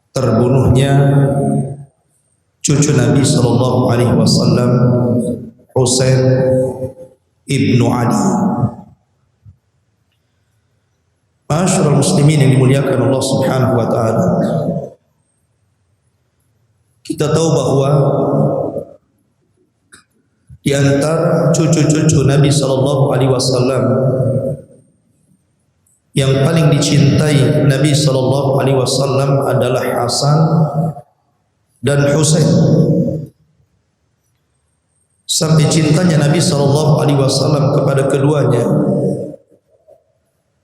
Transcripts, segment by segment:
Terbunuhnya cucu Nabi sallallahu alaihi wasallam Husain ibnu Ali. Ma'asyiral muslimin yang dimuliakan Allah Subhanahu wa taala. Kita tahu bahwa di antara cucu-cucu Nabi sallallahu alaihi wasallam yang paling dicintai Nabi sallallahu alaihi wasallam adalah Hasan dan Husain. Sampai cintanya Nabi sallallahu alaihi wasallam kepada keduanya,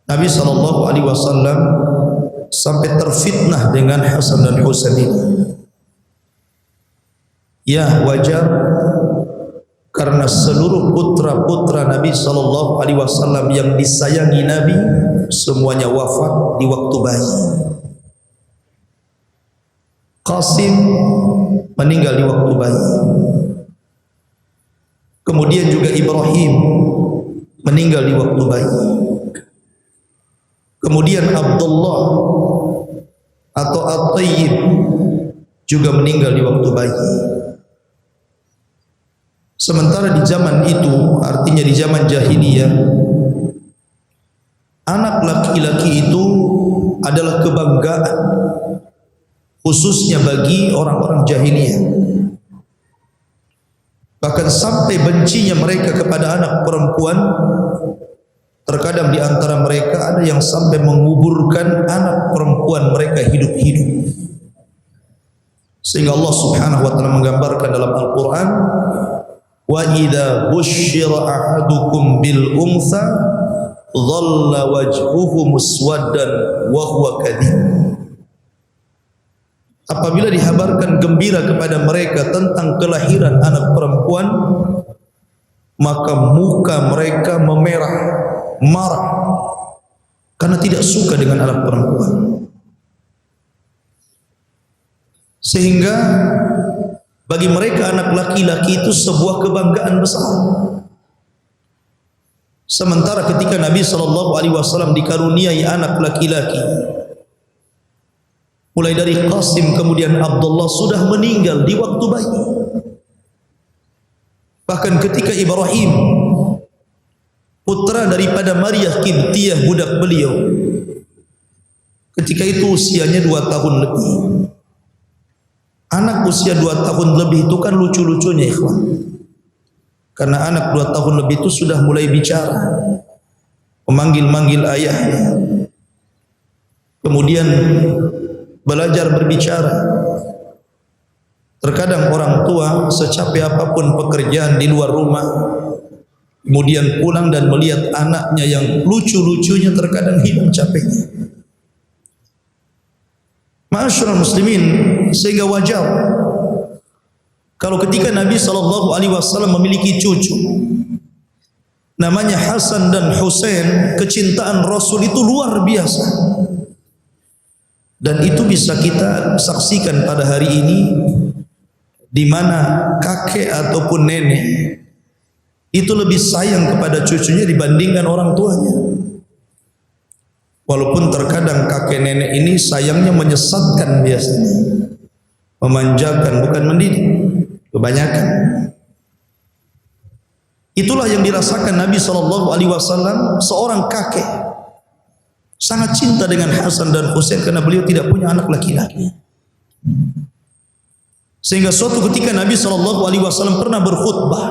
Nabi sallallahu alaihi wasallam sampai terfitnah dengan Hasan dan Husain ini. Ya, wajar, karena seluruh putra-putra Nabi sallallahu alaihi wasallam yang disayangi Nabi semuanya wafat di waktu bayi. Qasim meninggal di waktu bayi. Kemudian juga Ibrahim meninggal di waktu bayi. Kemudian Abdullah atau At-Tayyib juga meninggal di waktu bayi. Sementara di zaman itu, artinya di zaman jahiliyah, anak laki-laki itu adalah kebanggaan, khususnya bagi orang-orang jahiliyah. Bahkan sampai bencinya mereka kepada anak perempuan. Terkadang di antara mereka ada yang sampai menguburkan anak perempuan mereka hidup-hidup. Sehingga Allah Subhanahu wa taala menggambarkan dalam Al-Qur'an, wa idza busyira ahadukum bil untha dhalla wajhuhu muswaddan wa huwa kadhib. Apabila dihabarkan gembira kepada mereka tentang kelahiran anak perempuan, maka muka mereka memerah, marah, karena tidak suka dengan anak perempuan. Sehingga bagi mereka anak laki-laki itu sebuah kebanggaan besar. Sementara ketika Nabi sallallahu alaihi wasallam dikaruniai anak laki-laki, mulai dari Qasim kemudian Abdullah sudah meninggal di waktu bayi. Bahkan ketika Ibrahim, putra daripada Maryah Qibtiyah, budak beliau, ketika itu usianya 2 tahun lebih. Anak usia 2 tahun lebih itu kan lucu-lucunya, ikhwan. Karena anak 2 tahun lebih itu sudah mulai bicara, memanggil-manggil ayahnya, kemudian belajar berbicara. Terkadang orang tua secapek apapun pekerjaan di luar rumah, kemudian pulang dan melihat anaknya yang lucu-lucunya, terkadang hilang capeknya. Ma'asyiral muslimin, sehingga wajar kalau ketika Nabi SAW memiliki cucu namanya Hasan dan Husain, kecintaan Rasul itu luar biasa. Dan itu bisa kita saksikan pada hari ini, di mana kakek ataupun nenek itu lebih sayang kepada cucunya dibandingkan orang tuanya. Walaupun terkadang kakek nenek ini sayangnya menyesatkan, biasanya memanjakan, bukan mendidik, kebanyakan. Itulah yang dirasakan Nabi SAW, seorang kakek sangat cinta dengan Hasan dan Husain karena beliau tidak punya anak laki-laki. Sehingga suatu ketika Nabi SAW pernah berkhutbah,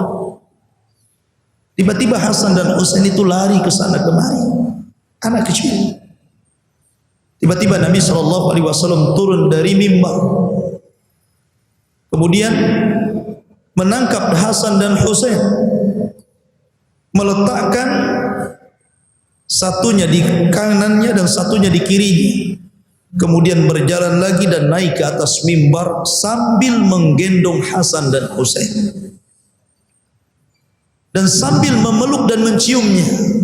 tiba-tiba Hasan dan Husain itu lari ke sana kemari, anak kecil. Tiba-tiba Nabi SAW turun dari mimbar, kemudian menangkap Hasan dan Husain, meletakkan satunya di kanannya dan satunya di kirinya, kemudian berjalan lagi dan naik ke atas mimbar sambil menggendong Hasan dan Husain dan sambil memeluk dan menciumnya.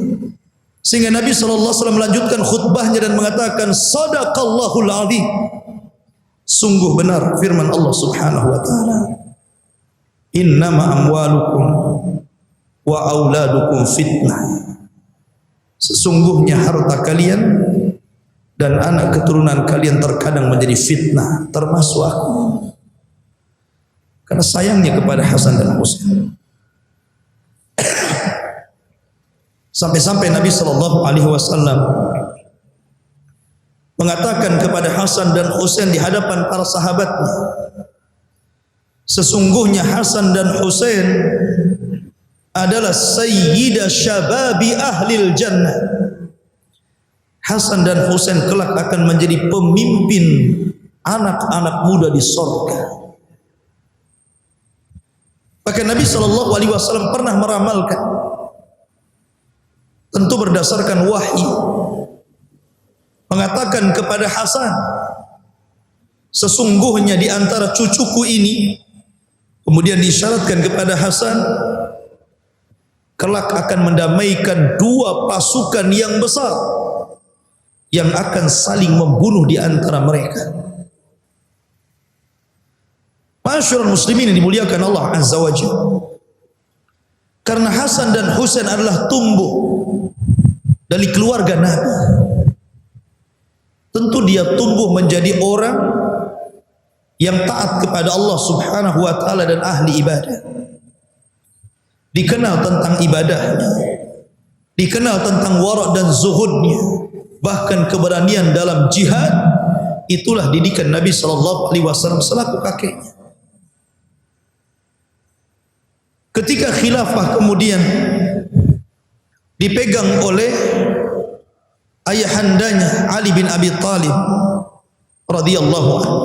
Sehingga Nabi SAW melanjutkan khutbahnya dan mengatakan, Sadaqallahul azim, Sungguh benar firman Allah Subhanahu wa taala, innama amwalukum wa auladukum fitnah. Sesungguhnya harta kalian dan anak keturunan kalian terkadang menjadi fitnah, termasuk aku. Karena sayangnya kepada Hasan dan Husain. Sampai-sampai Nabi sallallahu alaihi wasallam mengatakan kepada Hasan dan Husain di hadapan para sahabatnya, sesungguhnya Hasan dan Husain adalah sayyida syababi ahlil jannah. Hasan dan Husain kelak akan menjadi pemimpin anak-anak muda di surga. Maka Nabi sallallahu alaihi wasallam pernah meramalkan, tentu berdasarkan wahyu, mengatakan kepada Hasan, sesungguhnya di antara cucuku ini, kemudian disyaratkan kepada Hasan, kelak akan mendamaikan dua pasukan yang besar yang akan saling membunuh di antara mereka. Masyarul muslimin yang dimuliakan Allah Azza wa Jalla, karena Hasan dan Husain adalah tumbuh dari keluarga Nabi, tentu dia tumbuh menjadi orang yang taat kepada Allah Subhanahu wa taala dan ahli ibadah. Dikenal tentang ibadahnya, dikenal tentang wara' dan zuhudnya, bahkan keberanian dalam jihad. Itulah didikan Nabi sallallahu alaihi wasallam selaku kakeknya. Ketika khilafah kemudian dipegang oleh ayahandanya Ali bin Abi Thalib radhiyallahu anhu,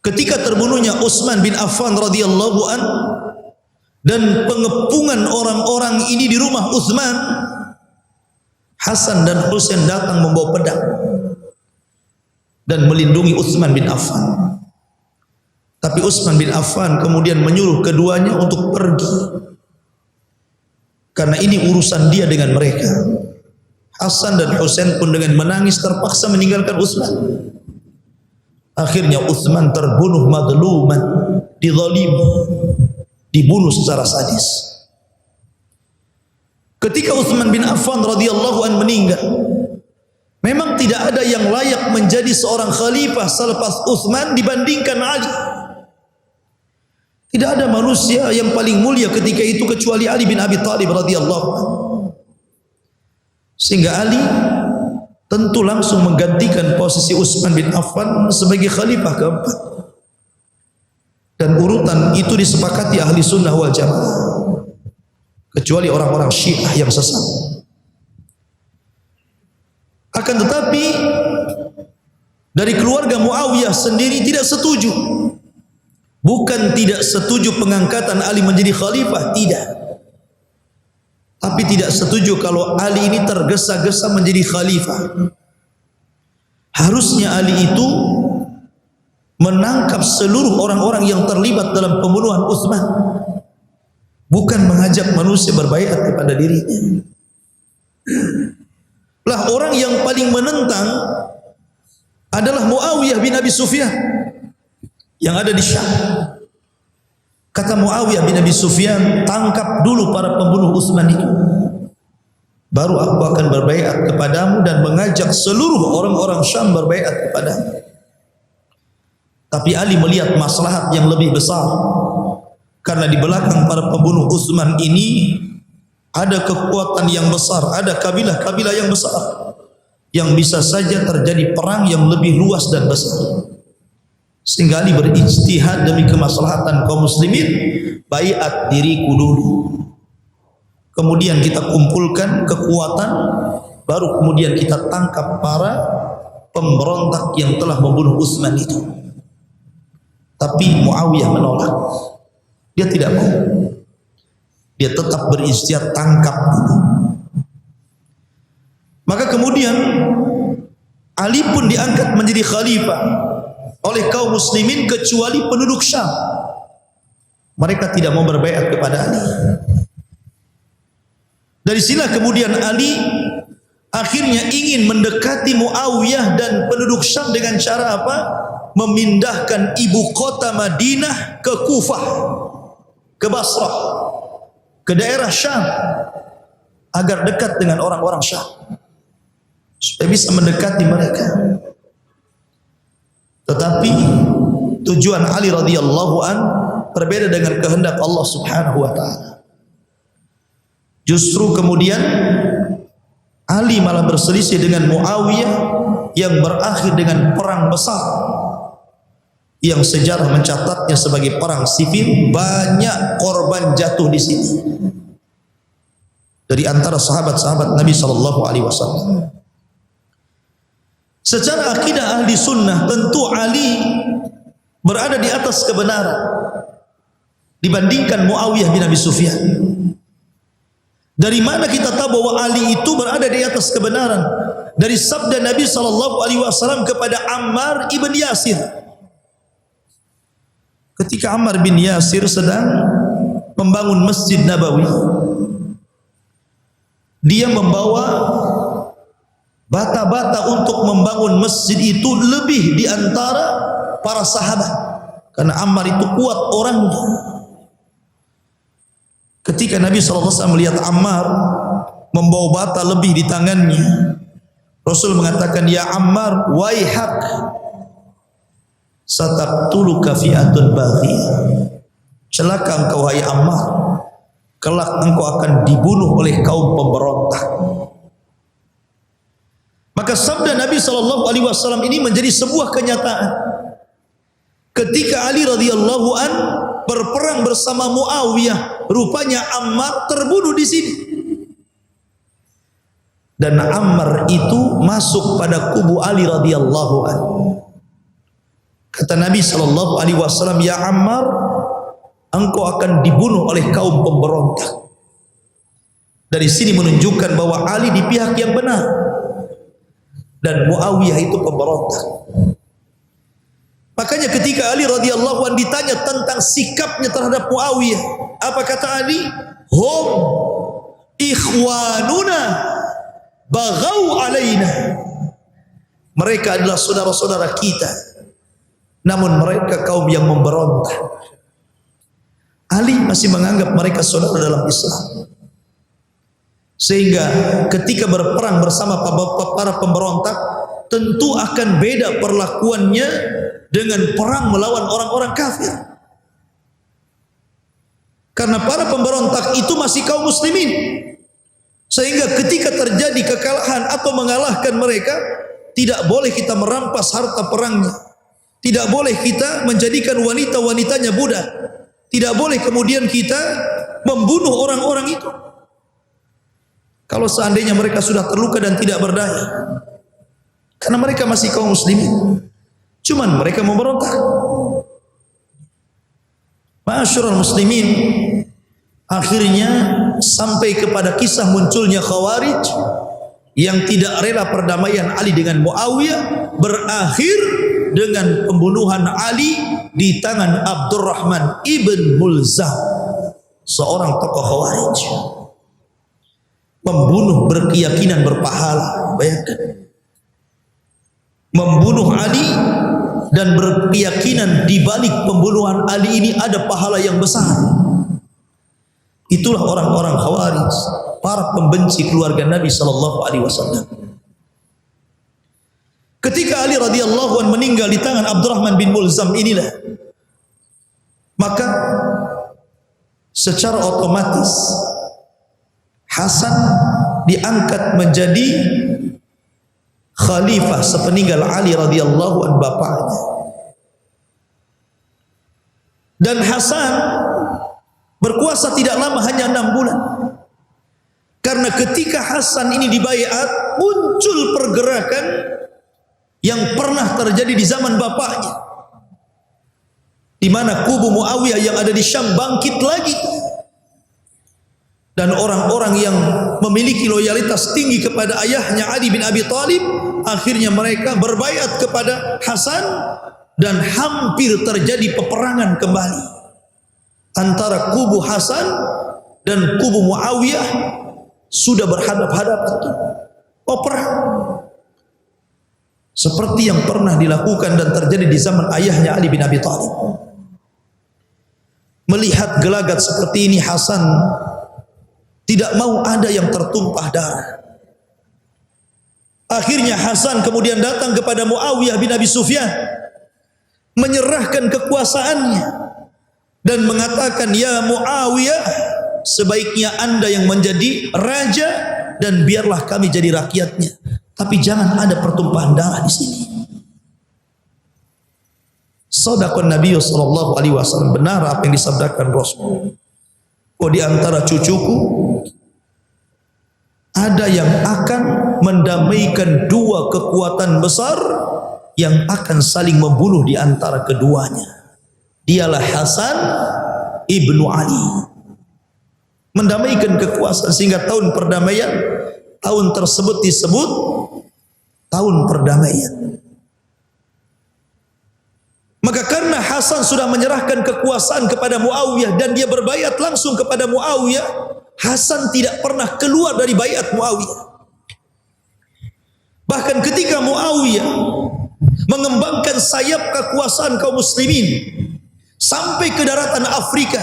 ketika terbunuhnya Utsman bin Affan radhiyallahu anhu dan pengepungan orang-orang ini di rumah Utsman, Hasan dan Husain datang membawa pedang dan melindungi Utsman bin Affan. Tapi Utsman bin Affan kemudian menyuruh keduanya untuk pergi, karena ini urusan dia dengan mereka. Hasan dan Husain pun dengan menangis terpaksa meninggalkan Utsman. Akhirnya Utsman terbunuh madluman, dizalimi, dibunuh secara sadis. Ketika Utsman bin Affan radhiyallahu anhu meninggal, memang tidak ada yang layak menjadi seorang khalifah selepas Utsman dibandingkan Ali. Tidak ada manusia yang paling mulia ketika itu kecuali Ali bin Abi Thalib radhiyallahu anhu. Sehingga Ali tentu langsung menggantikan posisi Utsman bin Affan sebagai khalifah keempat. Dan urutan itu disepakati ahli sunnah wal jamaah, kecuali orang-orang Syiah yang sesat. Akan tetapi dari keluarga Muawiyah sendiri tidak setuju. Bukan tidak setuju pengangkatan Ali menjadi khalifah, tidak. Tapi tidak setuju kalau Ali ini tergesa-gesa menjadi khalifah. Harusnya Ali itu menangkap seluruh orang-orang yang terlibat dalam pembunuhan Utsman, bukan mengajak manusia berbaiat kepada dirinya. Lah orang yang paling menentang adalah Muawiyah bin Abi Sufyan yang ada di Syam. Kata Muawiyah bin Abi Sufyan, tangkap dulu para pembunuh Utsman itu, baru aku akan berbaiat kepadamu dan mengajak seluruh orang-orang Syam berbaiat kepadamu. Tapi Ali melihat maslahat yang lebih besar, karena di belakang para pembunuh Utsman ini ada kekuatan yang besar, ada kabilah-kabilah yang besar, yang bisa saja terjadi perang yang lebih luas dan besar. Sehingga Ali berijtihad demi kemaslahatan kaum muslimin, baiat diriku dulu, kemudian kita kumpulkan kekuatan, baru kemudian kita tangkap para pemberontak yang telah membunuh Utsman itu. Tapi Muawiyah menolak, dia tidak mau, dia tetap berijtihad tangkap dulu. Maka kemudian Ali pun diangkat menjadi khalifah oleh kaum muslimin kecuali penduduk Syam. Mereka tidak mau berbaiat kepada Ali. Dari sinilah kemudian Ali akhirnya ingin mendekati Muawiyah dan penduduk Syam dengan cara apa? Memindahkan ibu kota Madinah ke Kufah, ke Basrah, ke daerah Syam, agar dekat dengan orang-orang Syam, supaya bisa mendekati mereka. Tetapi tujuan Ali radhiyallahu an berbeda dengan kehendak Allah Subhanahu wa taala. Justru kemudian Ali malah berselisih dengan Muawiyah yang berakhir dengan perang besar yang sejarah mencatatnya sebagai perang sipil. Banyak korban jatuh di sini dari antara sahabat-sahabat Nabi sallallahu alaihi wasallam. Secara akidah ahli sunnah, tentu Ali berada di atas kebenaran dibandingkan Muawiyah bin Abi Sufyan. Dari mana kita tahu bahwa Ali itu berada di atas kebenaran? Dari sabda Nabi sallallahu alaihi wasallam kepada Ammar ibn Yasir. Ketika Ammar bin Yasir sedang membangun Masjid Nabawi, dia membawa bata-bata untuk membangun masjid itu lebih di antara para sahabat, karena Ammar itu kuat orangnya. Ketika Nabi SAW melihat Ammar membawa bata lebih di tangannya, Rasul mengatakan, "Ya Ammar, waihak, sataqtuluka fi'atun baghiyah." Celaka engkau wahai Ammar, kelak engkau akan dibunuh oleh kaum pemberontak. Maka sabda Nabi SAW ini menjadi sebuah kenyataan. Ketika Ali radhiyallahu an berperang bersama Muawiyah, rupanya Ammar terbunuh di sini. Dan Ammar itu masuk pada kubu Ali radhiyallahu an. Kata Nabi sallallahu alaihi wasallam, "Ya Ammar, engkau akan dibunuh oleh kaum pemberontak." Dari sini menunjukkan bahwa Ali di pihak yang benar dan Muawiyah itu pemberontak. Makanya ketika Ali radhiyallahu anhu ditanya tentang sikapnya terhadap Muawiyah, apa kata Ali? "Hum ikhwanuna baghau alaina." Mereka adalah saudara-saudara kita, namun mereka kaum yang memberontak. Ali masih menganggap mereka saudara dalam Islam. Sehingga ketika berperang bersama para pemberontak, tentu akan beda perlakuannya dengan perang melawan orang-orang kafir. Karena para pemberontak itu masih kaum muslimin. Sehingga ketika terjadi kekalahan atau mengalahkan mereka, tidak boleh kita merampas harta perangnya. Tidak boleh kita menjadikan wanita-wanitanya budak. Tidak boleh kemudian kita membunuh orang-orang itu. Kalau seandainya mereka sudah terluka dan tidak berdaya, karena mereka masih kaum muslimin, cuman mereka memberontak. Ma'asyiral muslimin, akhirnya sampai kepada kisah munculnya Khawarij yang tidak rela perdamaian Ali dengan Muawiyah, berakhir dengan pembunuhan Ali di tangan Abdurrahman ibn Mulzam, seorang tokoh Khawarij. Membunuh berkeyakinan berpahala. Bayangkan, membunuh Ali dan berkeyakinan di balik pembunuhan Ali ini ada pahala yang besar. Itulah orang-orang Khawarij, para pembenci keluarga Nabi sallallahu alaihi wasallam. Ketika Ali radhiyallahu anhu meninggal di tangan Abdurrahman bin Mulzam inilah, maka secara otomatis Hasan diangkat menjadi khalifah sepeninggal Ali radhiyallahu anhu bapaknya. Dan Hasan berkuasa tidak lama, hanya 6 bulan. Karena ketika Hasan ini dibaiat, muncul pergerakan yang pernah terjadi di zaman bapaknya, di mana kubu Muawiyah yang ada di Syam bangkit lagi. Dan orang-orang yang memiliki loyalitas tinggi kepada ayahnya Ali bin Abi Thalib, akhirnya mereka berbaiat kepada Hasan, dan hampir terjadi peperangan kembali antara kubu Hasan dan kubu Muawiyah. Sudah berhadap-hadapan. mau perang. Seperti yang pernah dilakukan dan terjadi di zaman ayahnya Ali bin Abi Thalib. Melihat gelagat seperti ini, Hasan tidak mau ada yang tertumpah darah. Akhirnya Hasan kemudian datang kepada Muawiyah bin Abi Sufyan, menyerahkan kekuasaannya dan mengatakan, "Ya Muawiyah, sebaiknya Anda yang menjadi raja dan biarlah kami jadi rakyatnya. Tapi jangan ada pertumpahan darah di sini." Shadaqan Nabi sallallahu alaihi wasallam, benar apa yang disabdakan Rasul. Oh, di antara cucuku ada yang akan mendamaikan dua kekuatan besar yang akan saling membunuh di antara keduanya. Dialah Hasan ibnu Ali. Mendamaikan kekuasaan sehingga tahun perdamaian, tahun tersebut disebut tahun perdamaian. Maka karena Hasan sudah menyerahkan kekuasaan kepada Muawiyah dan dia berbaiat langsung kepada Muawiyah, Hasan tidak pernah keluar dari baiat Muawiyah. Bahkan ketika Muawiyah mengembangkan sayap kekuasaan kaum muslimin sampai ke daratan Afrika,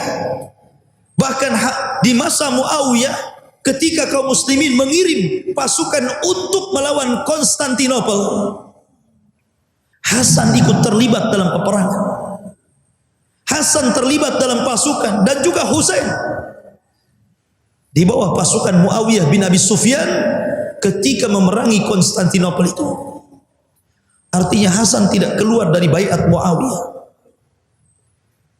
bahkan di masa Muawiyah ketika kaum muslimin mengirim pasukan untuk melawan Konstantinopel, Hasan ikut terlibat dalam peperangan. Hasan terlibat dalam pasukan dan juga Husain di bawah pasukan Muawiyah bin Abi Sufyan ketika memerangi Konstantinopel itu. Artinya Hasan tidak keluar dari baiat Muawiyah.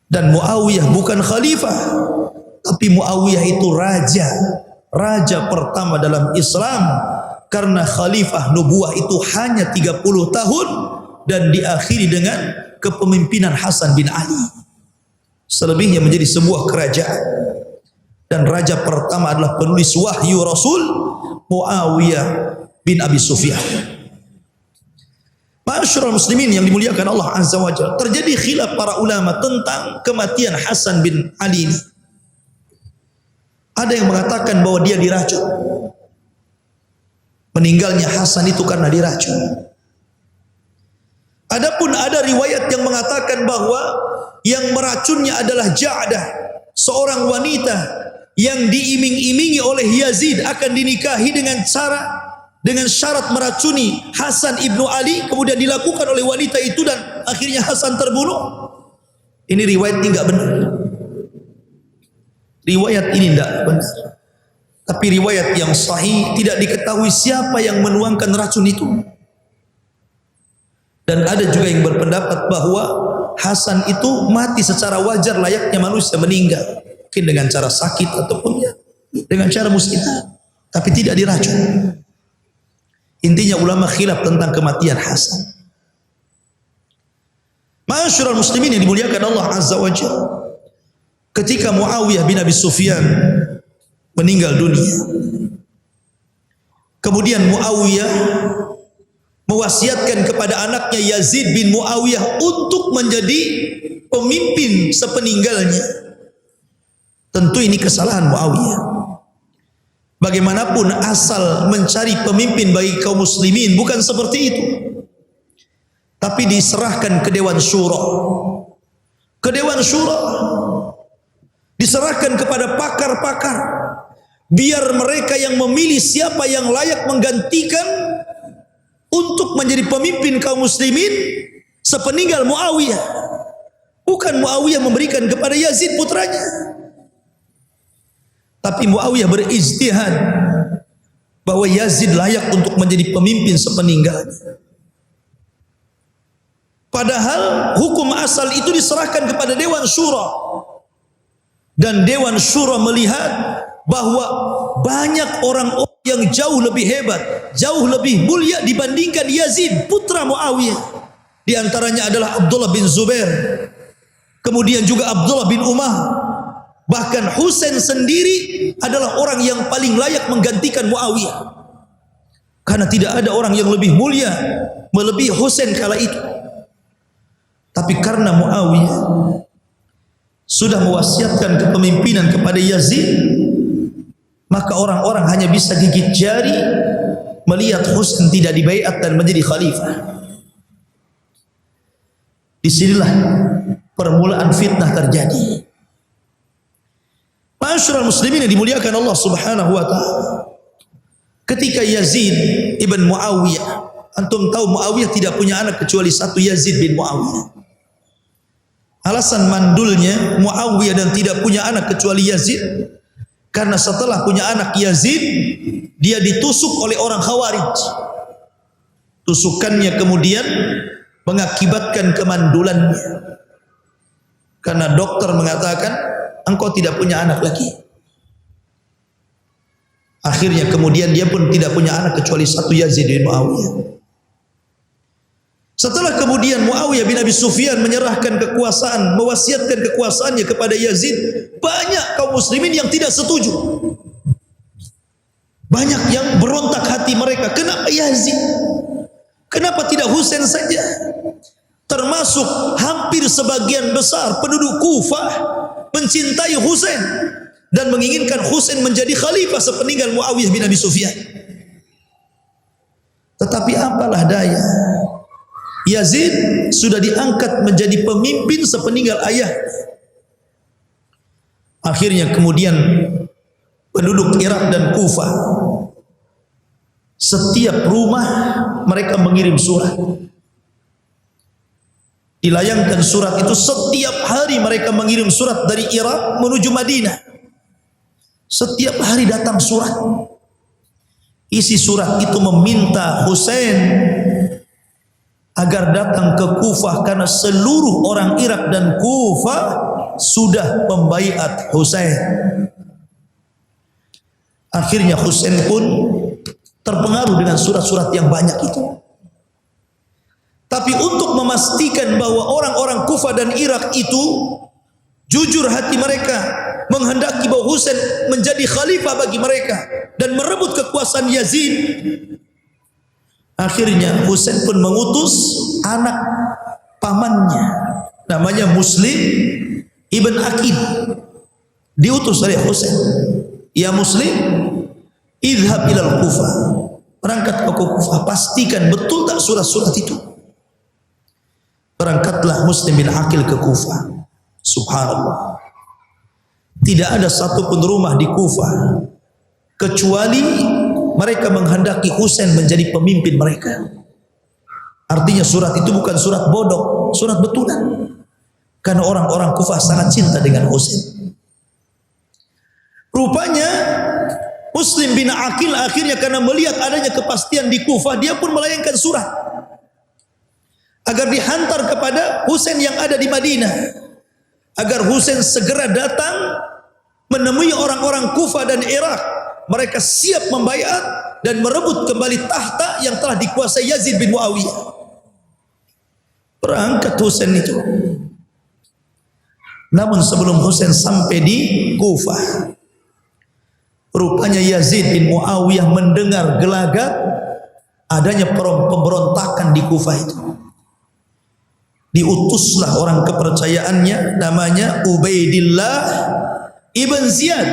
Dan Muawiyah bukan khalifah, tapi Muawiyah itu raja, raja pertama dalam Islam, karena khalifah nubuah itu hanya 30 tahun dan diakhiri dengan kepemimpinan Hasan bin Ali. Selebihnya menjadi sebuah kerajaan. Dan raja pertama adalah penulis wahyu Rasul, Muawiyah bin Abi Sufyan. Ma'asyiral muslimin yang dimuliakan Allah Azza wa Jalla, terjadi khilaf para ulama tentang kematian Hasan bin Ali ini. Ada yang mengatakan bahwa dia diracun. Meninggalnya Hasan itu karena diracun. Adapun ada riwayat yang mengatakan bahwa yang meracunnya adalah Ja'dah, seorang wanita yang diiming-imingi oleh Yazid akan dinikahi dengan syarat meracuni Hasan ibnu Ali, kemudian dilakukan oleh wanita itu dan akhirnya Hasan terbunuh. Ini riwayat ini enggak benar. Riwayat ini tidak benar. Tapi riwayat yang sahih tidak diketahui siapa yang menuangkan racun itu. Dan ada juga yang berpendapat bahwa Hasan itu mati secara wajar layaknya manusia meninggal, mungkin dengan cara sakit ataupun ya dengan cara musibah, tapi tidak diracun. Intinya ulama khilaf tentang kematian Hasan. Ma'asyiral muslimin yang dimuliakan Allah Azza wa Jalla, ketika Muawiyah bin Abi Sufyan meninggal dunia, kemudian Muawiyah mewasiatkan kepada anaknya Yazid bin Muawiyah untuk menjadi pemimpin sepeninggalnya. Tentu ini kesalahan Muawiyah. Bagaimanapun asal mencari pemimpin bagi kaum muslimin bukan seperti itu. Tapi diserahkan ke Dewan Syura. Ke Dewan Syura diserahkan kepada pakar-pakar, biar mereka yang memilih siapa yang layak menggantikan untuk menjadi pemimpin kaum muslimin sepeninggal Muawiyah. Bukan Muawiyah memberikan kepada Yazid putranya, tapi Muawiyah berijtihad bahwa Yazid layak untuk menjadi pemimpin sepeninggalnya. Padahal hukum asal itu diserahkan kepada Dewan Syura. Dan Dewan Syura melihat bahwa banyak orang yang jauh lebih hebat, jauh lebih mulia dibandingkan Yazid putra Muawiyah. Di antaranya adalah Abdullah bin Zubair, kemudian juga Abdullah bin Umar. Bahkan Husain sendiri adalah orang yang paling layak menggantikan Muawiyah, karena tidak ada orang yang lebih mulia melebihi Husain kala itu. Tapi karena Muawiyah sudah mewasiatkan kepemimpinan kepada Yazid, maka orang-orang hanya bisa gigit jari melihat Husain tidak dibaiat dan menjadi khalifah. Disinilah permulaan fitnah terjadi. Ma'asyiral muslimin yang dimuliakan Allah Subhanahu wa taala. Ketika Yazid ibn Muawiyah, antum tahu Muawiyah tidak punya anak kecuali satu, Yazid bin Muawiyah. Alasan mandulnya Muawiyah dan tidak punya anak kecuali Yazid, karena setelah punya anak Yazid, dia ditusuk oleh orang Khawarij. Tusukannya kemudian mengakibatkan kemandulannya, karena dokter mengatakan engkau tidak punya anak lagi. Akhirnya kemudian dia pun tidak punya anak kecuali satu, Yazid bin Muawiyah. Setelah kemudian Muawiyah bin Abi Sufyan menyerahkan kekuasaan, mewasiatkan kekuasaannya kepada Yazid, banyak kaum muslimin yang tidak setuju. Banyak yang berontak hati mereka, kenapa Yazid? Kenapa tidak Husain saja? Termasuk hampir sebagian besar penduduk Kufah mencintai Husain dan menginginkan Husain menjadi khalifah sepeninggal Muawiyah bin Abi Sufyan. Tetapi apalah daya, Yazid sudah diangkat menjadi pemimpin sepeninggal ayah. Akhirnya kemudian penduduk Irak dan Kufah, setiap rumah mereka mengirim surat. Dilayangkan surat itu, setiap hari mereka mengirim surat dari Irak menuju Madinah. Setiap hari datang surat. Isi surat itu meminta Husain agar datang ke Kufah, karena seluruh orang Irak dan Kufah sudah membaiat Husain. Akhirnya Husain pun terpengaruh dengan surat-surat yang banyak itu. Tapi untuk memastikan bahwa orang-orang Kufah dan Irak itu jujur hati mereka, menghendaki bahwa Husain menjadi khalifah bagi mereka dan merebut kekuasaan Yazid, akhirnya Husain pun mengutus anak pamannya, namanya Muslim ibn Aqil. Diutus oleh Husain, ya Muslim, idhab ilal Kufah, berangkat ke Kufah, pastikan betul tak surat-surat itu. Berangkatlah Muslim bin Aqil ke Kufah. Subhanallah, tidak ada satu pun rumah di Kufah kecuali mereka menghendaki Husain menjadi pemimpin mereka. Artinya surat itu bukan surat bodoh, surat betulan. Karena orang-orang Kufah sangat cinta dengan Husain. Rupanya Muslim bin Aqil akhirnya karena melihat adanya kepastian di Kufah, dia pun melayangkan surat agar dihantar kepada Husain yang ada di Madinah, agar Husain segera datang menemui orang-orang Kufah dan Irak. Mereka siap membaiat dan merebut kembali tahta yang telah dikuasai Yazid bin Muawiyah. Berangkat Husain itu. Namun sebelum Husain sampai di Kufah, rupanya Yazid bin Muawiyah mendengar gelagat adanya pemberontakan di Kufah itu. Diutuslah orang kepercayaannya, namanya Ubaidillah ibn Ziyad,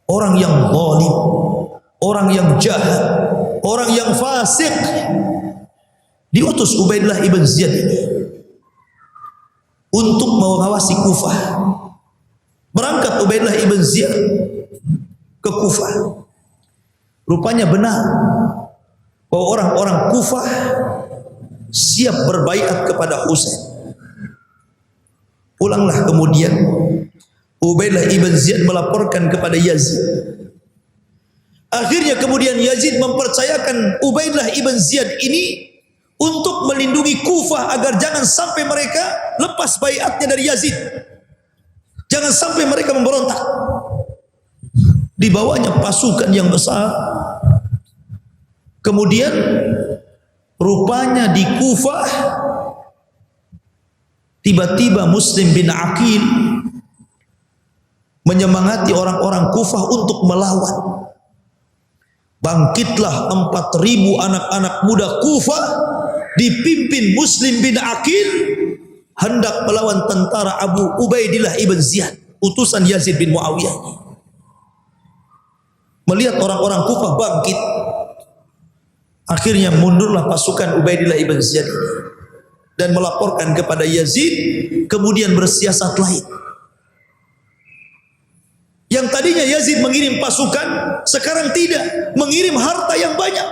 orang yang zalim, orang yang jahat, orang yang fasik. Diutus Ubaidillah ibn Ziyad ini untuk mengawasi Kufah. Berangkat Ubaidillah ibn Ziyad ke Kufah. Rupanya benar bahwa orang-orang Kufah siap berbaiat kepada Husain. Pulanglah kemudian Ubaidillah ibn Ziyad melaporkan kepada Yazid. Akhirnya kemudian Yazid mempercayakan Ubaidillah ibn Ziyad ini untuk melindungi Kufah agar jangan sampai mereka lepas baiatnya dari Yazid. Jangan sampai mereka memberontak. Dibawanya pasukan yang besar. Kemudian rupanya di Kufah tiba-tiba Muslim bin Aqil menyemangati orang-orang Kufah untuk melawan. Bangkitlah 4.000 anak-anak muda Kufah dipimpin Muslim bin Aqil hendak melawan tentara Abu Ubaidillah ibn Ziyad, utusan Yazid bin Muawiyah. Melihat orang-orang Kufah bangkit, Akhirnya mundurlah pasukan Ubaidillah ibn Ziyad dan melaporkan kepada Yazid, kemudian bersiasat lain. Yang tadinya Yazid mengirim pasukan, sekarang tidak, mengirim harta yang banyak.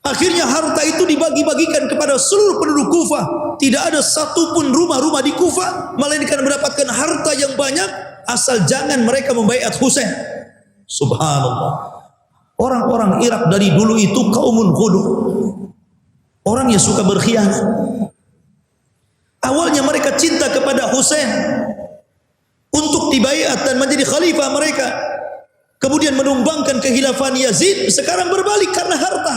Akhirnya harta itu dibagi-bagikan kepada seluruh penduduk Kufah. Tidak ada satupun rumah-rumah di Kufah melainkan mendapatkan harta yang banyak, asal jangan mereka membaiat Husain. Subhanallah. Orang-orang Irak dari dulu itu kaumun ghudur, orang yang suka berkhianat. Awalnya mereka cinta kepada Husain untuk dibaiat dan menjadi khalifah mereka, kemudian menumbangkan kekhilafan Yazid. Sekarang berbalik karena harta.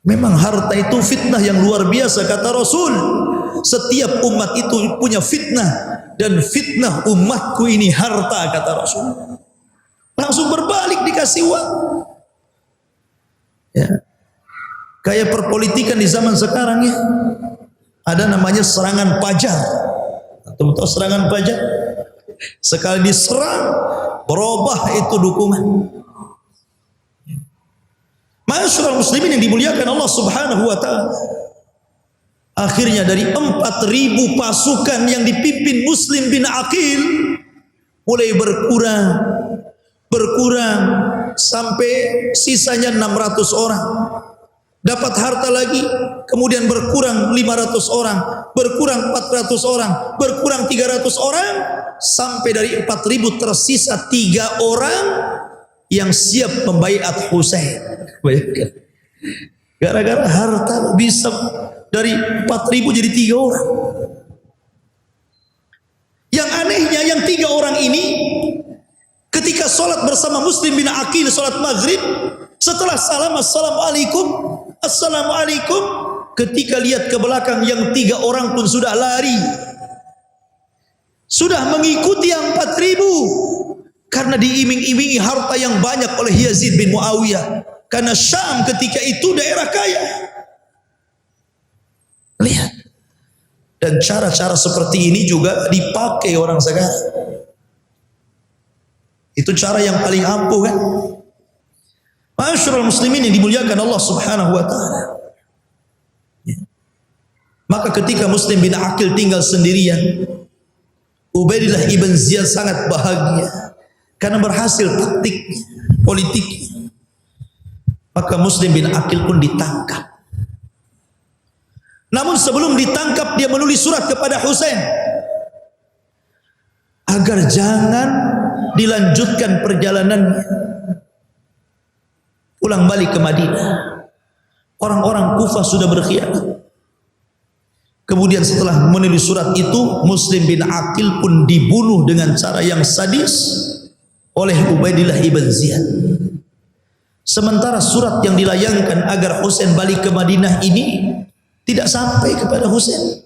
Memang harta itu fitnah yang luar biasa, kata Rasul. Setiap umat itu punya fitnah, dan fitnah umatku ini harta, kata Rasul. Langsung berbalik, dikasih uang. Ya. Kayak perpolitikan di zaman sekarang ya. Ada namanya serangan pajar. Tahu serangan pajar? Sekali diserang, berubah itu dukungan. Masyaallah muslimin yang dimuliakan Allah Subhanahu wa taala. Akhirnya dari 4.000 pasukan yang dipimpin Muslim bin Aqil mulai berkurang sampai sisanya 600 orang. Dapat harta lagi, kemudian berkurang 500 orang, berkurang 400 orang, berkurang 300 orang, sampai dari 4.000 tersisa 3 orang yang siap membaiat Husain. Bayangkan, gara-gara harta bisa dari 4.000 jadi 3 orang. Yang anehnya, yang 3 orang ini ketika sholat bersama Muslim bin Aqil, sholat maghrib, setelah salam assalamualaikum, assalamualaikum, ketika lihat ke belakang yang 3 orang pun sudah lari, sudah mengikuti yang 4.000. Karena diiming-imingi harta yang banyak oleh Yazid bin Muawiyah. Karena Syam ketika itu daerah kaya. Lihat. Dan cara-cara seperti ini juga dipakai orang sekarang. Itu cara yang paling ampuh kan. Masyaallah muslimin yang dimuliakan Allah Subhanahu wa taala. Maka ketika Muslim bin Aqil tinggal sendirian, Ubaidillah ibn Ziyad sangat bahagia karena berhasil taktik politik. Maka Muslim bin Aqil pun ditangkap. Namun sebelum ditangkap, dia menulis surat kepada Husain agar jangan dilanjutkan perjalanannya, pulang balik ke Madinah. Orang-orang Kufah sudah berkhianat. Kemudian setelah menulis surat itu, Muslim bin Aqil pun dibunuh dengan cara yang sadis oleh Ubaidillah ibn Ziyad. Sementara surat yang dilayangkan agar Husain balik ke Madinah ini tidak sampai kepada Husain.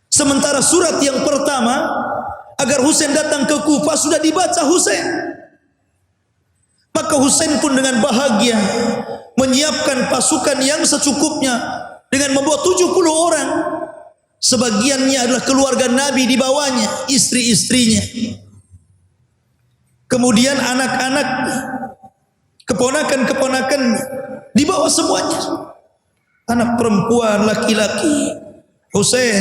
Sementara surat yang pertama agar Husain datang ke Kufah sudah dibaca Husain. Maka Husain pun dengan bahagia menyiapkan pasukan yang secukupnya dengan membawa 70 orang. Sebagiannya adalah keluarga Nabi di bawahnya, istri-istrinya. Kemudian anak-anak, keponakan-keponakan dibawa semuanya. Anak perempuan, laki-laki, Husain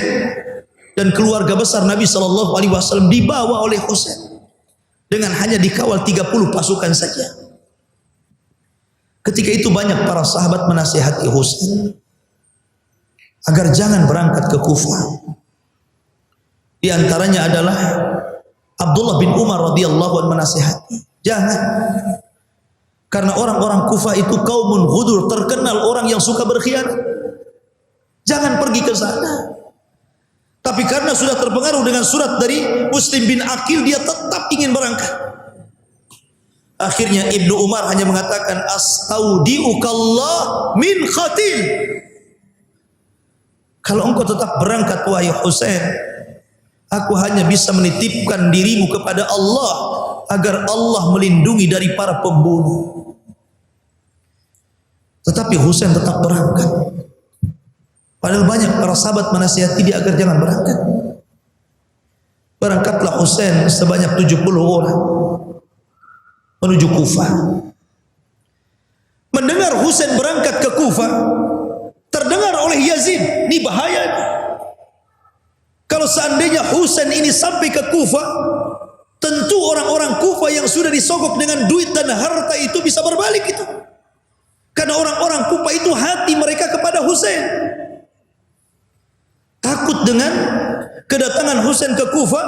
dan keluarga besar Nabi SAW dibawa oleh Husain dengan hanya dikawal 30 pasukan saja. Ketika itu banyak para sahabat menasihati Husain agar jangan berangkat ke Kufah. Di antaranya adalah Abdullah bin Umar radhiyallahu anhu menasihati, jangan. Karena orang-orang Kufah itu kaumun ghudur, terkenal orang yang suka berkhianat. Jangan pergi ke sana. Tapi karena sudah terpengaruh dengan surat dari Muslim bin Aqil, dia tetap ingin berangkat. Akhirnya Ibnu Umar hanya mengatakan, astaudiukallah min khatil. Kalau engkau tetap berangkat wahai Husain, aku hanya bisa menitipkan dirimu kepada Allah agar Allah melindungi dari para pembunuh. Tetapi Husain tetap berangkat. Padahal banyak para sahabat menasihati dia agar jangan berangkat. Berangkatlah Husain sebanyak 70 orang menuju Kufah. mendengar Husain berangkat ke Kufah, terdengar oleh Yazid, ini bahaya. Kalau seandainya Husain ini sampai ke Kufah, tentu orang-orang Kufah yang sudah disogok dengan duit dan harta itu bisa berbalik itu. Karena orang-orang Kufah itu hati mereka kepada Husain. Takut dengan kedatangan Husain ke Kufah,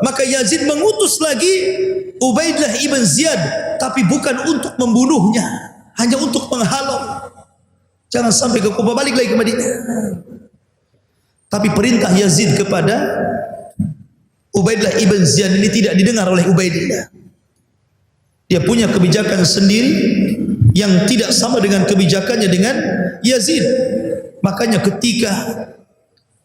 maka Yazid mengutus lagi Ubaidillah ibn Ziyad, tapi bukan untuk membunuhnya, hanya untuk menghalau. Jangan sampai ke Kufah, balik lagi ke Madinah. Tapi perintah Yazid kepada Ubaidillah ibn Ziyad ini tidak didengar oleh Ubaidillah. Dia punya kebijakan sendiri yang tidak sama dengan kebijakannya dengan Yazid. Makanya ketika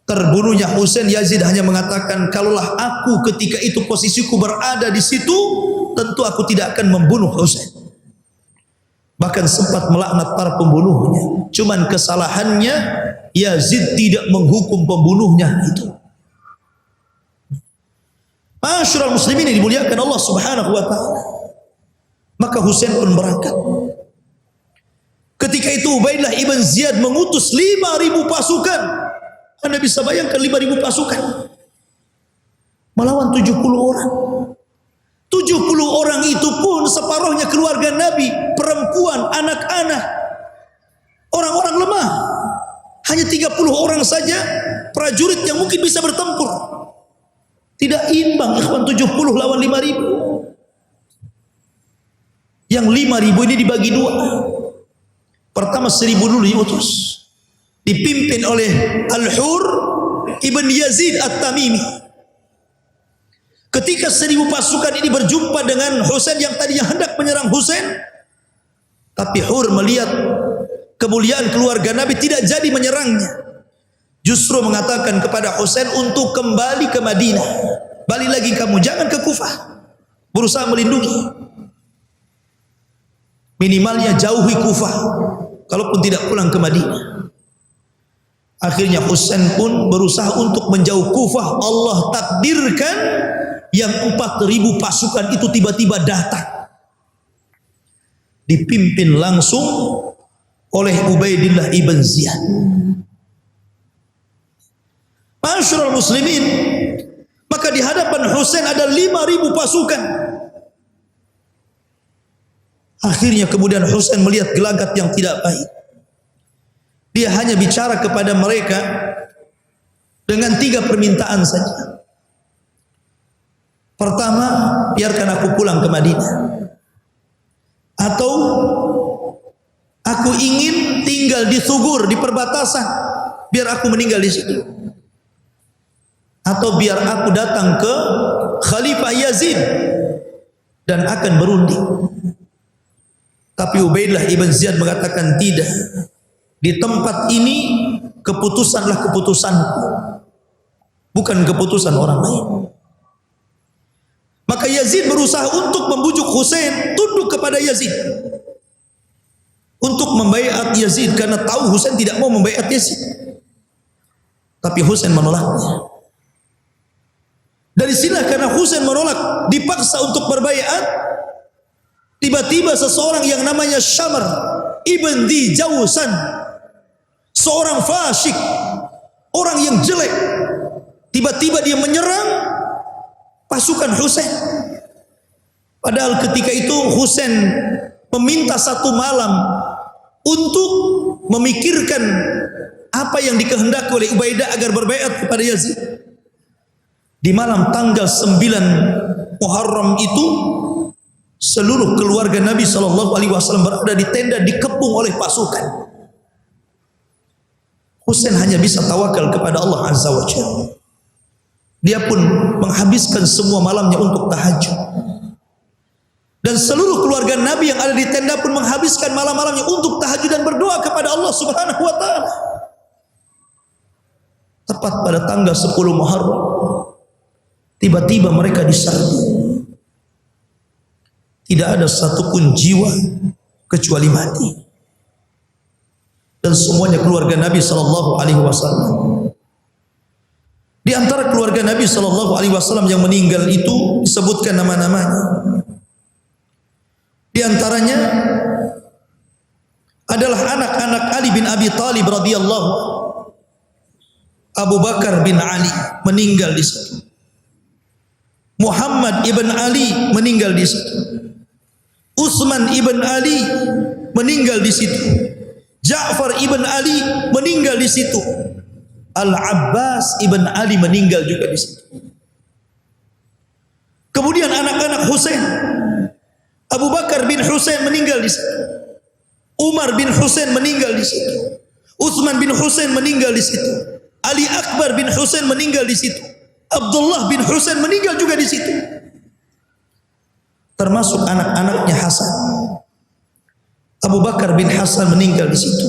terbunuhnya Husain, Yazid hanya mengatakan, kalaulah aku ketika itu posisiku berada di situ, tentu aku tidak akan membunuh Husain. Bahkan sempat melaknat para pembunuhnya. Cuman kesalahannya Yazid tidak menghukum pembunuhnya itu. Ma'asyiral muslimin yang dimuliakan Allah Subhanahu wa taala. Maka Husain pun berangkat. Ketika itu Ubaidillah ibn Ziyad mengutus 5.000 pasukan. Anda bisa bayangkan 5.000 pasukan melawan 70 orang. 70 orang itu pun separuhnya keluarga Nabi, perempuan, anak-anak, orang-orang lemah. Hanya 30 orang saja prajurit yang mungkin bisa bertempur. Tidak imbang ikhwan, 70 lawan 5.000. Yang 5.000 ini dibagi dua. Pertama 1.000 dulu diutus, dipimpin oleh Al-Hur ibn Yazid At-Tamimi. Ketika 1.000 pasukan ini berjumpa dengan Husain yang tadinya hendak menyerang Husain, tapi Hur melihat kemuliaan keluarga Nabi tidak jadi menyerangnya. Justru mengatakan kepada Husain untuk kembali ke Madinah. Balik lagi kamu, jangan ke Kufah. Berusaha melindungi. Minimalnya jauhi Kufah, kalaupun tidak pulang ke Madinah. Akhirnya Husain pun berusaha untuk menjauh Kufah. Allah takdirkan yang 4.000 pasukan itu tiba-tiba datang, dipimpin langsung oleh Ubaidillah ibn Ziyad. Ma'asyiral muslimin, maka di hadapan Husain ada 5.000 pasukan. Akhirnya kemudian Husain melihat gelagat yang tidak baik. Dia hanya bicara kepada mereka dengan 3 permintaan saja. Pertama, biarkan aku pulang ke Madinah. Atau aku ingin tinggal di Thugur, di perbatasan, biar aku meninggal di situ. Atau biar aku datang ke Khalifah Yazid dan akan berunding. Tapi Ubaidillah ibn Ziyad mengatakan tidak. Di tempat ini keputusanlah keputusanku, bukan keputusan orang lain. Maka Yazid berusaha untuk membujuk Husain tunduk kepada Yazid, untuk membaiat Yazid, karena tahu Husain tidak mau membaiat Yazid. Tapi Husain menolaknya. Dari sinilah karena Husain menolak, dipaksa untuk berbaiat. Tiba-tiba seseorang yang namanya Syamr ibn Di Jawsan, seorang fasyik, orang yang jelek, tiba-tiba dia menyerang pasukan Husain. Padahal ketika itu Husain meminta 1 malam untuk memikirkan apa yang dikehendaki oleh Ubaidah agar berbaiat kepada Yazid. Di malam tanggal 9 Muharram itu, seluruh keluarga Nabi SAW berada di tenda dikepung oleh pasukan. Husain hanya bisa tawakal kepada Allah Azza wa Jalla. Dia pun menghabiskan semua malamnya untuk tahajud. Dan seluruh keluarga Nabi yang ada di tenda pun menghabiskan malam-malamnya untuk tahajud dan berdoa kepada Allah Subhanahu wa taala. Tepat pada tanggal 10 Muharram, tiba-tiba mereka diserbu. Tidak ada satupun jiwa kecuali mati. Dan semuanya keluarga Nabi sallallahu alaihi wasallam. Di antara keluarga Nabi sallallahu alaihi wasallam yang meninggal itu disebutkan nama-namanya. Di antaranya adalah anak-anak Ali bin Abi Thalib radhiyallahu anhu. Abu Bakar bin Ali meninggal di situ. Muhammad ibn Ali meninggal di situ. Utsman ibn Ali meninggal di situ. Ja'far ibn Ali meninggal di situ. Al-Abbas ibn Ali meninggal juga di situ. Kemudian anak-anak Husain, Abu Bakar bin Husain meninggal di situ. Umar bin Husain meninggal di situ. Utsman bin Husain meninggal di situ. Ali Akbar bin Husain meninggal di situ. Abdullah bin Husain meninggal juga di situ. Termasuk anak-anaknya Hasan. Abu Bakar bin Hasan meninggal di situ.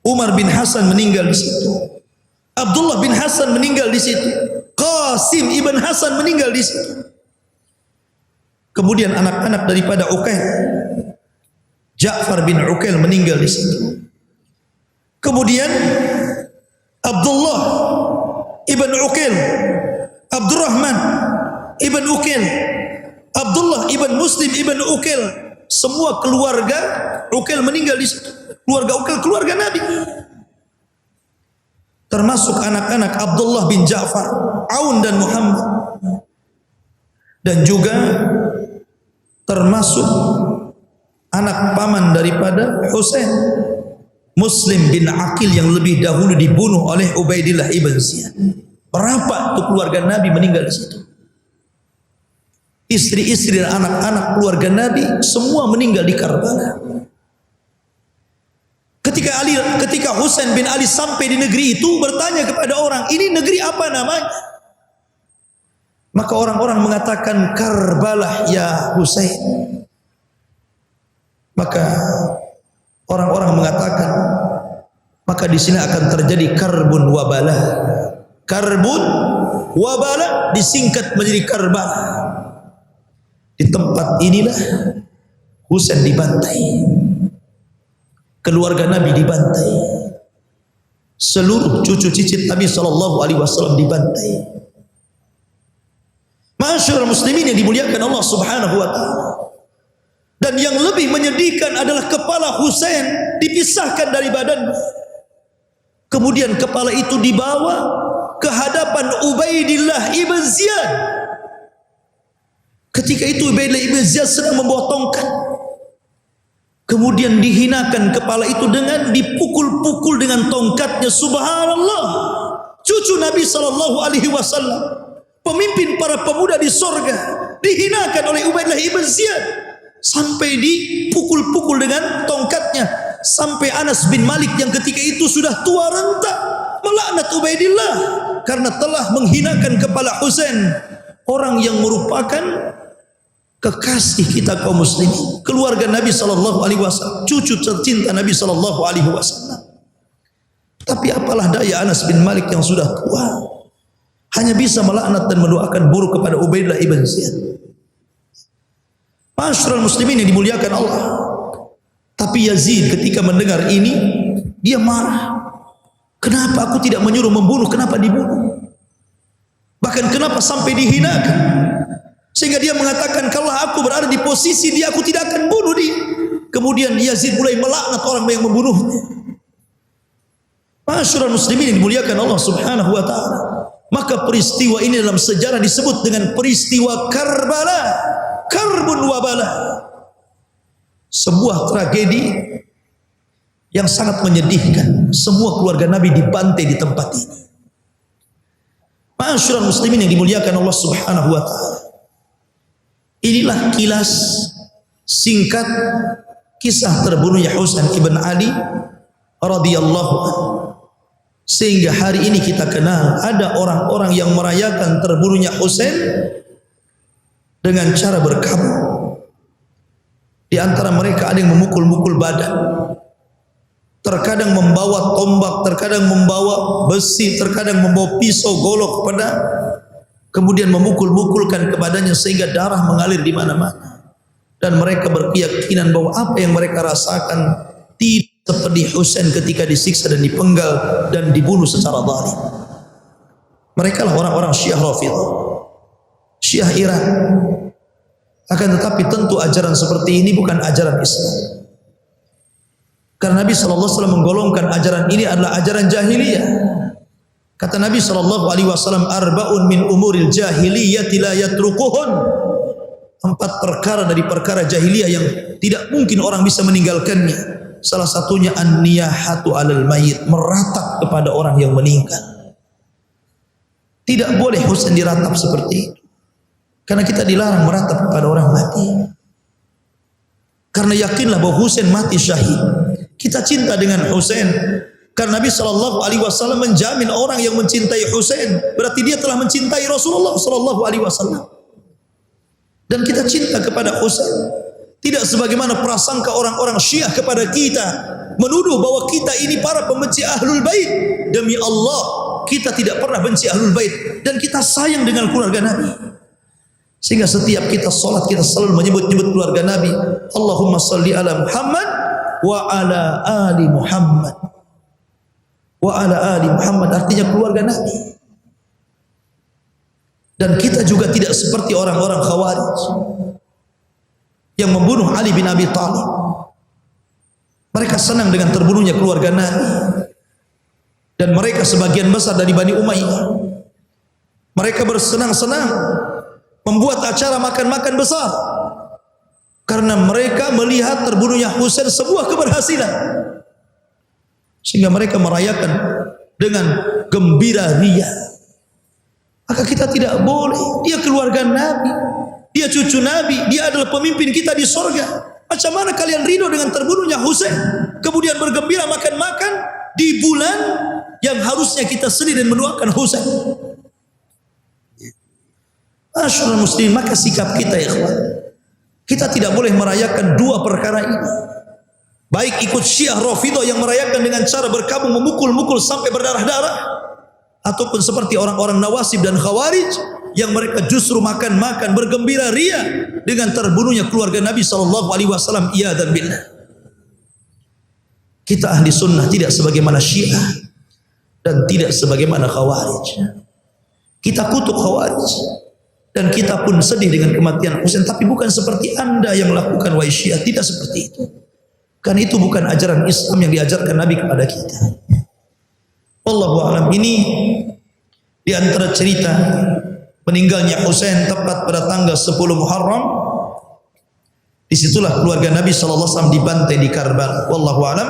Umar bin Hasan meninggal di situ. Abdullah bin Hasan meninggal di situ. Qasim ibn Hasan meninggal di situ. Kemudian anak-anak daripada Uqail, Ja'far bin Uqail meninggal di situ. Kemudian Abdullah ibn Uqail, Abdurrahman ibn Uqail, Abdullah ibn Muslim ibn Uqail, semua keluarga Uqail meninggal di situ. Keluarga Uqail keluarga Nabi. Termasuk anak-anak Abdullah bin Ja'far, Aun dan Muhammad. Dan juga termasuk anak paman daripada Husain, Muslim bin Aqil yang lebih dahulu dibunuh oleh Ubaidillah ibn Ziyad. Berapa tuh keluarga Nabi meninggal di situ? Istri-istri dan anak-anak keluarga Nabi semua meninggal di Karbala. Ketika Husain bin Ali sampai di negeri itu, bertanya kepada orang, ini negeri apa namanya? Maka orang-orang mengatakan Karbala ya Husain. Maka orang-orang mengatakan, maka di sini akan terjadi karbun wabala. Karbun wabala disingkat menjadi Karbala. Di tempat inilah Husain dibantai. Keluarga Nabi dibantai. Seluruh cucu cicit Nabi SAW dibantai. Masyaallah muslimin yang dimuliakan Allah Subhanahu wa taala. Dan yang lebih menyedihkan adalah kepala Husain dipisahkan dari badan. Kemudian kepala itu dibawa ke hadapan Ubaidillah ibn Ziyad. Ketika itu Ubaidillah ibn Ziyad sedang membawa tongkat. Kemudian dihinakan kepala itu dengan dipukul-pukul dengan tongkatnya. Subhanallah. Cucu Nabi SAW, pemimpin para pemuda di sorga, dihinakan oleh Ubaidillah ibn Ziyad sampai dipukul-pukul dengan tongkatnya. Sampai Anas bin Malik yang ketika itu sudah tua renta melaknat Ubaidillah karena telah menghinakan kepala Husain, orang yang merupakan kekasih kita kaum muslimin, keluarga Nabi SAW, cucu tercinta Nabi SAW. Tapi apalah daya Anas bin Malik yang sudah tua, hanya bisa melaknat dan mendoakan buruk kepada Ubaidillah ibn Ziyad. Masyaallah muslimin yang dimuliakan Allah. Tapi Yazid ketika mendengar ini, dia marah. Kenapa aku tidak menyuruh membunuh, kenapa dibunuh? Bahkan kenapa sampai dihinakan? Sehingga dia mengatakan, kalau aku berada di posisi dia, aku tidak akan bunuh dia. Kemudian Yazid mulai melaknat orang yang membunuhnya. Masyaallah muslimin yang dimuliakan Allah Subhanahu wa taala. Maka peristiwa ini dalam sejarah disebut dengan peristiwa Karbala, karbun wabala. Sebuah tragedi yang sangat menyedihkan. Semua keluarga Nabi dibantai di tempat ini. Masyaallah muslimin yang dimuliakan Allah Subhanahu wa taala. Inilah kilas singkat kisah terbunuhnya Husain ibn Ali radhiyallahu anhu. Sehingga hari ini kita kenal ada orang-orang yang merayakan terbunuhnya Husain dengan cara berkabung. Di antara mereka ada yang memukul-mukul badan, terkadang membawa tombak, terkadang membawa besi, terkadang membawa pisau golok pedang, kemudian memukul-mukulkan kepadanya sehingga darah mengalir di mana-mana. Dan mereka berkeyakinan bahwa apa yang mereka rasakan tidak seperti Husain ketika disiksa dan dipenggal dan dibunuh secara zalim. Mereka lah orang-orang Syiah Rafidhah, Syiah Iran. Akan tetapi tentu ajaran seperti ini bukan ajaran Islam. Karena Nabi SAW menggolongkan ajaran ini adalah ajaran jahiliyah. Kata Nabi SAW, arba'un min umuril jahiliyah la yatrukuhun. 4 perkara dari perkara jahiliyah yang tidak mungkin orang bisa meninggalkannya. Salah satunya an-niyahatu 'alal mayyit, meratap kepada orang yang meninggal. Tidak boleh Husain diratap seperti itu. Karena kita dilarang meratap kepada orang mati. Karena yakinlah bahwa Husain mati syahid. Kita cinta dengan Husain karena Nabi SAW menjamin orang yang mencintai Husain berarti dia telah mencintai Rasulullah SAW. Dan kita cinta kepada Husain tidak sebagaimana prasangka orang-orang Syiah kepada kita, menuduh bahwa kita ini para pembenci Ahlul Bait. Demi Allah, kita tidak pernah benci Ahlul Bait dan kita sayang dengan keluarga Nabi. Sehingga setiap kita salat kita selalu menyebut-nyebut keluarga Nabi. Allahumma salli ala Muhammad wa ala ali Muhammad. Wa ala ali Muhammad artinya keluarga Nabi. Dan kita juga tidak seperti orang-orang Khawarij yang membunuh Ali bin Abi Thalib. Mereka senang dengan terbunuhnya keluarga Nabi. Dan mereka sebagian besar dari Bani Umayyah. Mereka bersenang-senang membuat acara makan-makan besar karena mereka melihat terbunuhnya Husain sebuah keberhasilan, sehingga mereka merayakan dengan gembira ria. Maka kita tidak boleh. Dia keluarga Nabi, dia cucu Nabi, dia adalah pemimpin kita di sorga. Macam mana kalian ridho dengan terbunuhnya Husain, kemudian bergembira makan-makan di bulan yang harusnya kita sedih dan mendoakan Husain? Masyaallah muslim, maka sikap kita ya ikhwan, kita tidak boleh merayakan 2 perkara ini. Baik ikut Syiah Rafidhah yang merayakan dengan cara berkabung memukul-mukul sampai berdarah-darah, ataupun seperti orang-orang Nawasib dan Khawarij yang mereka justru makan-makan bergembira ria dengan terbunuhnya keluarga Nabi SAW. Iyadzan billah. Kita ahli sunnah tidak sebagaimana Syiah dan tidak sebagaimana Khawarij. Kita kutuk Khawarij dan kita pun sedih dengan kematian Husain, tapi bukan seperti anda yang melakukan wahai Syiah. Tidak seperti itu. Karena itu bukan ajaran Islam yang diajarkan Nabi kepada kita. Wallahu a'lam. Ini di antara cerita meninggalnya Husain tepat pada tanggal 10 Muharram. Disitulah keluarga Nabi SAW dibantai di Karbala. Wallahu a'lam.